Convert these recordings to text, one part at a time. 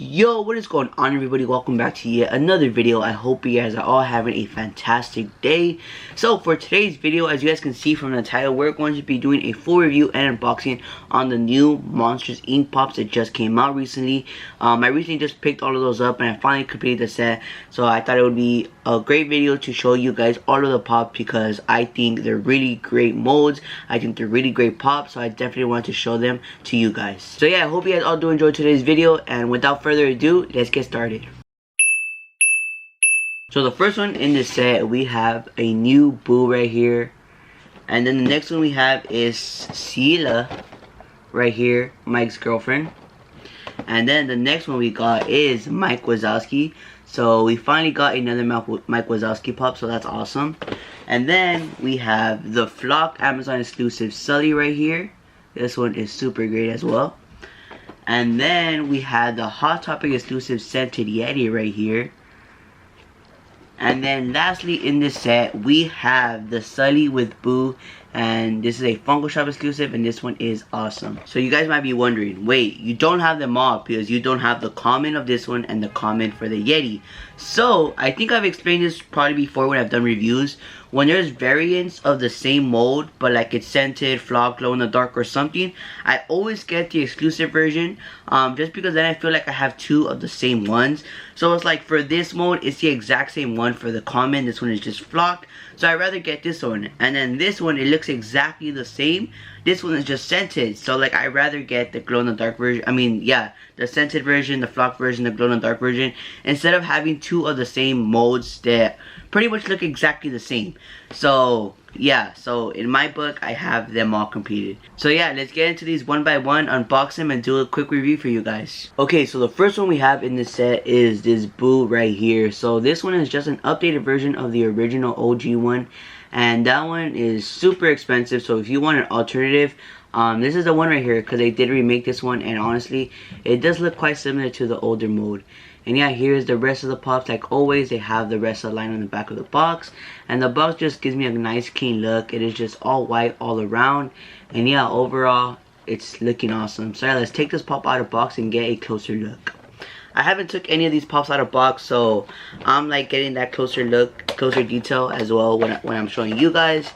Yo, what is going on, everybody? Welcome back to yet another video. I hope you guys are all having a fantastic day. So for today's video, as you guys can see from the title, we're going to be doing a full review and unboxing on the new Monsters Inc. pops that just came out recently. I recently just picked all of those up and I finally completed the set, so I thought it would be a great video to show you guys all of the pops because I think they're really great molds. I think they're really great pops, so I definitely want to show them to you guys. So yeah, I hope you guys all do enjoy today's video, and without further ado, let's get started. So the first one in this set, we have a new Boo right here, and then the next one we have is Sylas right here, Mike's girlfriend. And then the next one we got is Mike Wazowski. So we finally got another Mike Wazowski pop, so that's awesome. And then we have the Flock Amazon exclusive Sully right here. This one is super great as well. And then we had the Hot Topic exclusive scented Yeti right here. And then lastly in this set, we have the Sully with Boo. And this is a Funko Shop exclusive, and this one is awesome. So you guys might be wondering, wait, you don't have them all because you don't have the common of this one and the common for the Yeti. So I think I've explained this probably before when I've done reviews. When there's variants of the same mold, but like it's scented, flock, glow in the dark or something, I always get the exclusive version, just because then I feel like I have two of the same ones. So it's like for this mold, it's the exact same one for the common. This one is just flocked, so I'd rather get this one. And then this one, it looks exactly the same. This one is just scented, so like I'd rather get the glow in the dark version. I mean, yeah, the scented version, the flock version, the glow in the dark version, instead of having two of the same molds that pretty much look exactly the same. So yeah, so in my book I have them all completed. So yeah, let's get into these one by one, unbox them, and do a quick review for you guys. Okay, so the first one we have in this set is this Boo right here. So this one is just an updated version of the original OG one, and that one is super expensive. So if you want an alternative, this is the one right here, because they did remake this one, and honestly it does look quite similar to the older mode. And yeah, here's the rest of the pops. Like always, they have the rest of the line on the back of the box, and the box just gives me a nice clean look. It is just all white all around, and yeah, overall it's looking awesome. So yeah, let's take this pop out of box and get a closer look. I haven't took any of these pops out of box, so I'm like getting that closer look, closer detail as well when I'm showing you guys.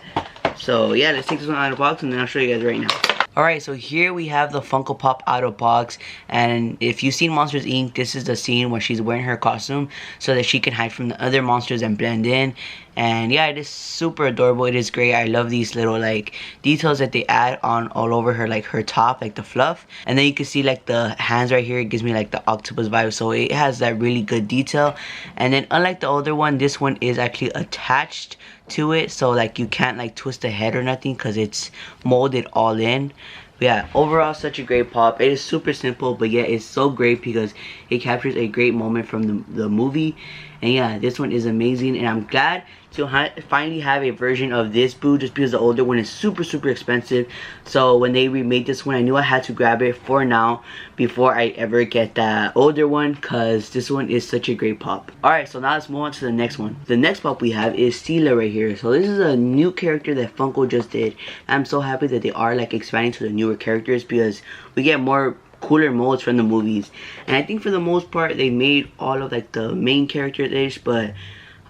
So yeah, let's take this one out of box and then I'll show you guys right now. Alright, so here we have the Funko Pop out of box, and if you've seen Monsters Inc., this is the scene where she's wearing her costume so that she can hide from the other monsters and blend in. And yeah, it is super adorable. It is great. I love these little like details that they add on all over her, like her top, like the fluff. And then you can see like the hands right here. It gives me like the octopus vibe, so it has that really good detail. And then unlike the older one, this one is actually attached to it, so like you can't like twist the head or nothing because it's molded all in. But yeah, overall such a great pop. It is super simple, but yeah, it's so great because it captures a great moment from the movie. And yeah, this one is amazing, and I'm glad to finally have a version of this Boo, just because the older one is super expensive. So when they remade this one, I knew I had to grab it for now before I ever get that older one, because this one is such a great pop. Alright, so now let's move on to the next one. The next pop we have is Sylas right here. So this is a new character that Funko just did. I'm so happy that they are like expanding to the newer characters, because we get more cooler molds from the movies. And I think for the most part they made all of like the main characters, but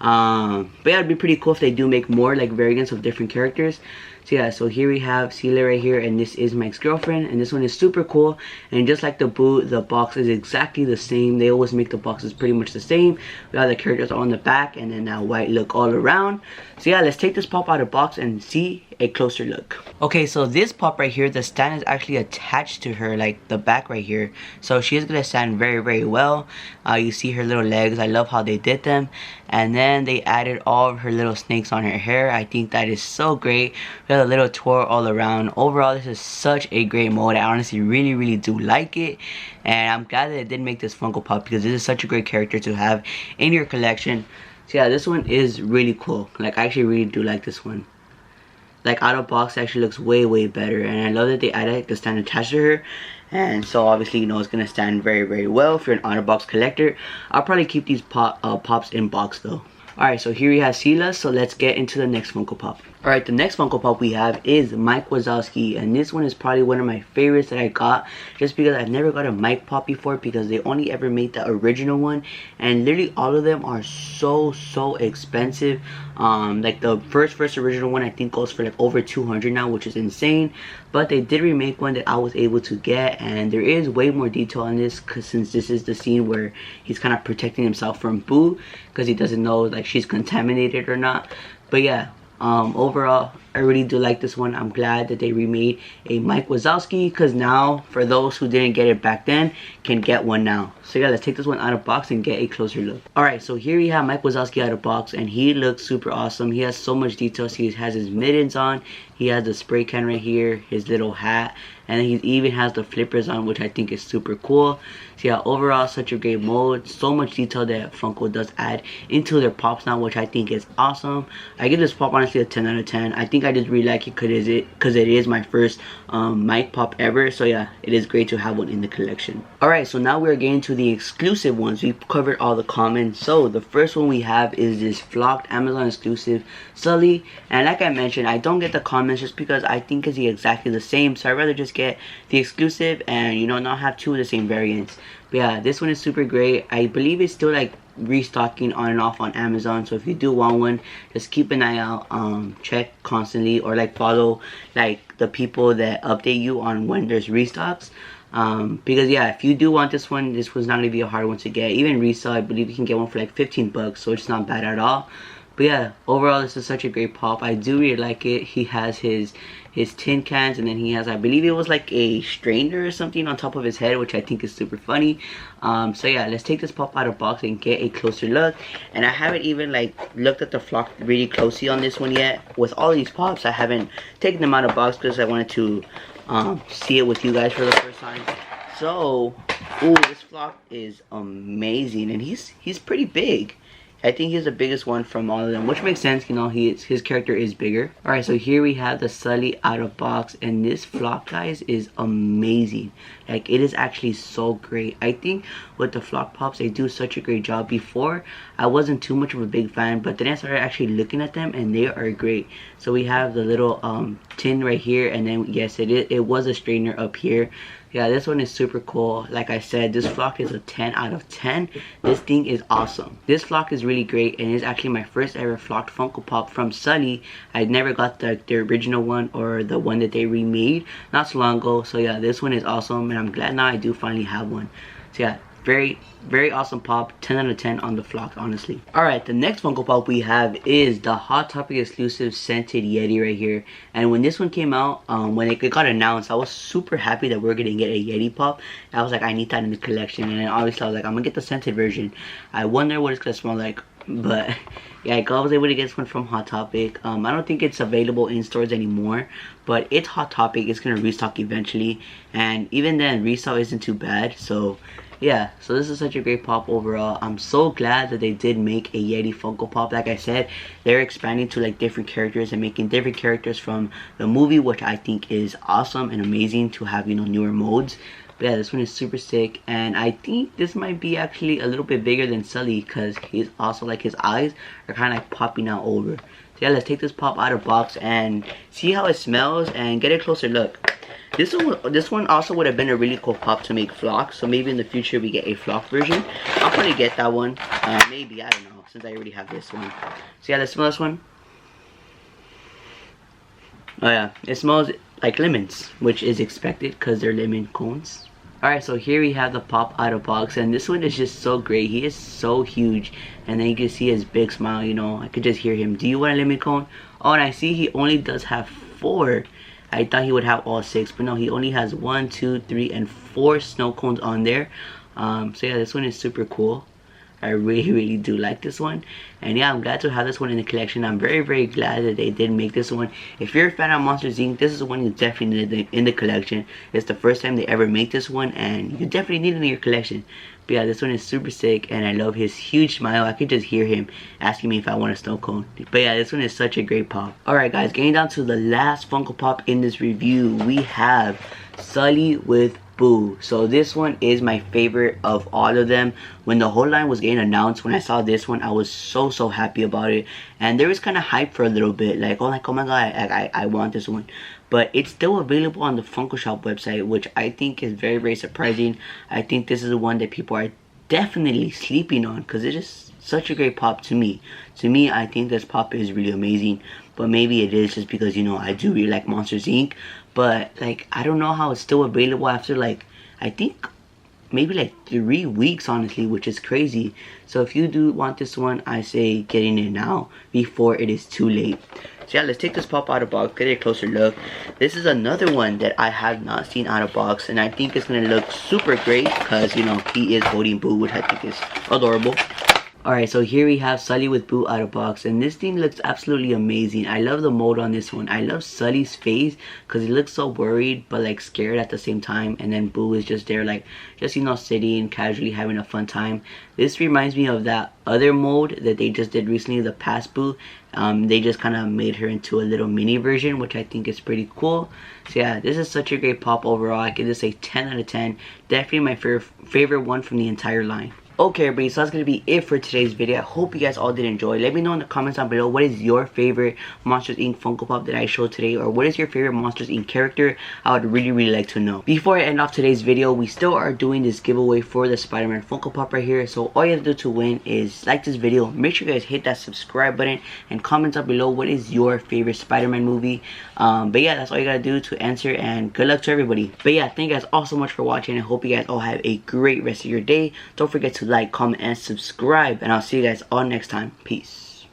yeah, it'd be pretty cool if they do make more like variants of different characters. So yeah, so here we have Sylas right here, and this is Mike's girlfriend, and this one is super cool. And just like the Boo, the box is exactly the same. They always make the boxes pretty much the same. We have the characters on the back, and then that white look all around. So yeah, let's take this pop out of box and see a closer look. Okay, so this pop right here, the stand is actually attached to her, like the back right here. So she is gonna stand very well. You see her little legs. I love how they did them. And then they added all of her little snakes on her hair. I think that is so great. We have a little twirl all around. Overall, this is such a great mold. I honestly really do like it, and I'm glad that it did make this Funko Pop, because this is such a great character to have in your collection. So yeah, this one is really cool. Like I actually really do like this one. Like out of box, it actually looks way better, and I love that they added the stand attached to her. And so obviously, you know, it's gonna stand very well if you're an out of box collector. I'll probably keep these pops in box though. Alright, so here we have Sylas, so let's get into the next Funko Pop. Alright, the next Funko Pop we have is Mike Wazowski, and this one is probably one of my favorites that I got, just because I've never got a Mike Pop before, because they only ever made the original one, and literally all of them are so expensive. Like the first original one I think goes for like over 200 now, which is insane. But they did remake one that I was able to get, and there is way more detail on this, cause since this is the scene where he's kind of protecting himself from Boo, because he doesn't know like she's contaminated or not. But yeah, overall I really do like this one. I'm glad that they remade a Mike Wazowski, because now for those who didn't get it back then can get one now. So yeah, let's take this one out of box and get a closer look. Alright, so here we have Mike Wazowski out of box, and he looks super awesome. He has so much details. He has his mittens on, he has the spray can right here, his little hat, and then he even has the flippers on, which I think is super cool. So yeah, overall such a great mold. So much detail that Funko does add into their pops now, which I think is awesome. I give this pop honestly a 10 out of 10. I think I just really like it because it is my first Mike Pop ever. So yeah, it is great to have one in the collection. Alright, so now we're getting to the exclusive ones. We've covered all the common. So the first one we have is this flocked Amazon exclusive Sully. And like I mentioned, I don't get the comments just because I think it's exactly the same. So I'd rather just get the exclusive and, you know, not have two of the same variants. But yeah, this one is super great. I believe it's still like restocking on and off on Amazon, so if you do want one, just keep an eye out, check constantly, or like follow like the people that update you on when there's restocks, because yeah, if you do want this one's not gonna be a hard one to get. Even resale, I believe you can get one for like 15 bucks, so it's not bad at all. But yeah, overall this is such a great pop. I do really like it. He has his tin cans, and then he has, I believe it was like a strainer or something on top of his head, which I think is super funny. So yeah, let's take this pop out of box and get a closer look. And I haven't even like looked at the flock really closely on this one yet. With all these pops, I haven't taken them out of box because I wanted to see it with you guys for the first time. So, ooh, this flock is amazing, and he's pretty big. I think he's the biggest one from all of them, which makes sense, you know, his character is bigger. Alright, so here we have the Sulley out of box, and this flock, guys, is amazing. Like, it is actually so great. I think with the flock pops, they do such a great job. Before, I wasn't too much of a big fan, but then I started actually looking at them, and they are great. So we have the little tin right here, and then yes, it was a strainer up here. Yeah, this one is super cool. Like I said, this flock is a 10 out of 10. This thing is awesome. This flock is really great, and it's actually my first ever flocked Funko Pop from Sully. I never got the original one or the one that they remade not so long ago. So yeah, this one is awesome, and I'm glad now I do finally have one. So yeah, very awesome pop. 10 out of 10 on the flock, honestly. Alright, the next Funko Pop we have is the Hot Topic exclusive scented Yeti right here. And when this one came out, when it got announced, I was super happy that we're gonna get a Yeti pop. I was like, I need that in the collection. And then obviously I was like, I'm gonna get the scented version. I wonder what it's gonna smell like. But yeah, I was able to get this one from Hot Topic. I don't think it's available in stores anymore, but it's Hot Topic. It's gonna restock eventually, and even then resale isn't too bad. So yeah, so this is such a great pop overall. I'm so glad that they did make a Yeti Funko Pop. Like I said, they're expanding to like different characters and making different characters from the movie, which I think is awesome and amazing to have, you know, newer modes. But yeah, this one is super sick, and I think this might be actually a little bit bigger than Sully, because he's also like, his eyes are kind of like popping out over. So yeah, let's take this pop out of box and see how it smells and get a closer look. This one also would have been a really cool pop to make flock, so maybe in the future we get a flock version. I'll probably get that one, maybe, I don't know, since I already have this one. So yeah, let's smell this one. Oh yeah, it smells like lemons, which is expected because they're lemon cones. Alright, so here we have the pop out of box, and this one is just so great. He is so huge, and then you can see his big smile, you know. I could just hear him. Do you want a lemon cone? Oh, and I see he only does have 4. I thought he would have all 6, but no, he only has 1, 2, 3, and 4 snow cones on there. So yeah, this one is super cool. I really do like this one, and yeah, I'm glad to have this one in the collection. I'm very glad that they did make this one. If you're a fan of Monsters Inc., this is one you definitely need in the collection. It's the first time they ever make this one, and you definitely need it in your collection. But yeah, this one is super sick, and I love his huge smile. I could just hear him asking me if I want a snow cone. But yeah, this one is such a great pop. Alright guys, getting down to the last Funko Pop in this review, we have Sully with Boo. So this one is my favorite of all of them. When the whole line was getting announced, when I saw this one, I was so happy about it. And there was kind of hype for a little bit, like oh my god, I want this one. But it's still available on the Funko Shop website, which I think is very surprising. I think this is the one that people are definitely sleeping on, because it is such a great pop to me. I think this pop is really amazing. But maybe it is just because, you know, I do really like Monsters Inc. But like, I don't know how it's still available after like, I think maybe like 3 weeks, honestly, which is crazy. So if you do want this one, I say getting it now before it is too late. So yeah, let's take this pop out of box, get a closer look. This is another one that I have not seen out of box, and I think it's gonna look super great because, you know, he is holding Boo, which I think is adorable. Alright, so here we have Sully with Boo out of box, and this thing looks absolutely amazing. I love the mold on this one. I love Sully's face because he looks so worried but like scared at the same time, and then Boo is just there like, just, you know, sitting casually having a fun time. This reminds me of that other mold that they just did recently, the past Boo. They just kind of made her into a little mini version, which I think is pretty cool. So yeah, this is such a great pop overall. I give this a 10 out of 10. Definitely my favorite one from the entire line. Okay everybody, so that's going to be it for today's video. I hope you guys all did enjoy. Let me know in the comments down below what is your favorite Monsters Inc. Funko Pop that I showed today, or what is your favorite Monsters Inc. character. I would really like to know. Before I end off today's video, we still are doing this giveaway for the Spider-Man Funko Pop right here. So all you have to do to win is like this video, make sure you guys hit that subscribe button, and comment down below what is your favorite Spider-Man movie. But yeah, that's all you gotta do to answer, and good luck to everybody. But yeah, thank you guys all so much for watching. I hope you guys all have a great rest of your day. Don't forget to like, comment, and subscribe, and I'll see you guys all next time. Peace.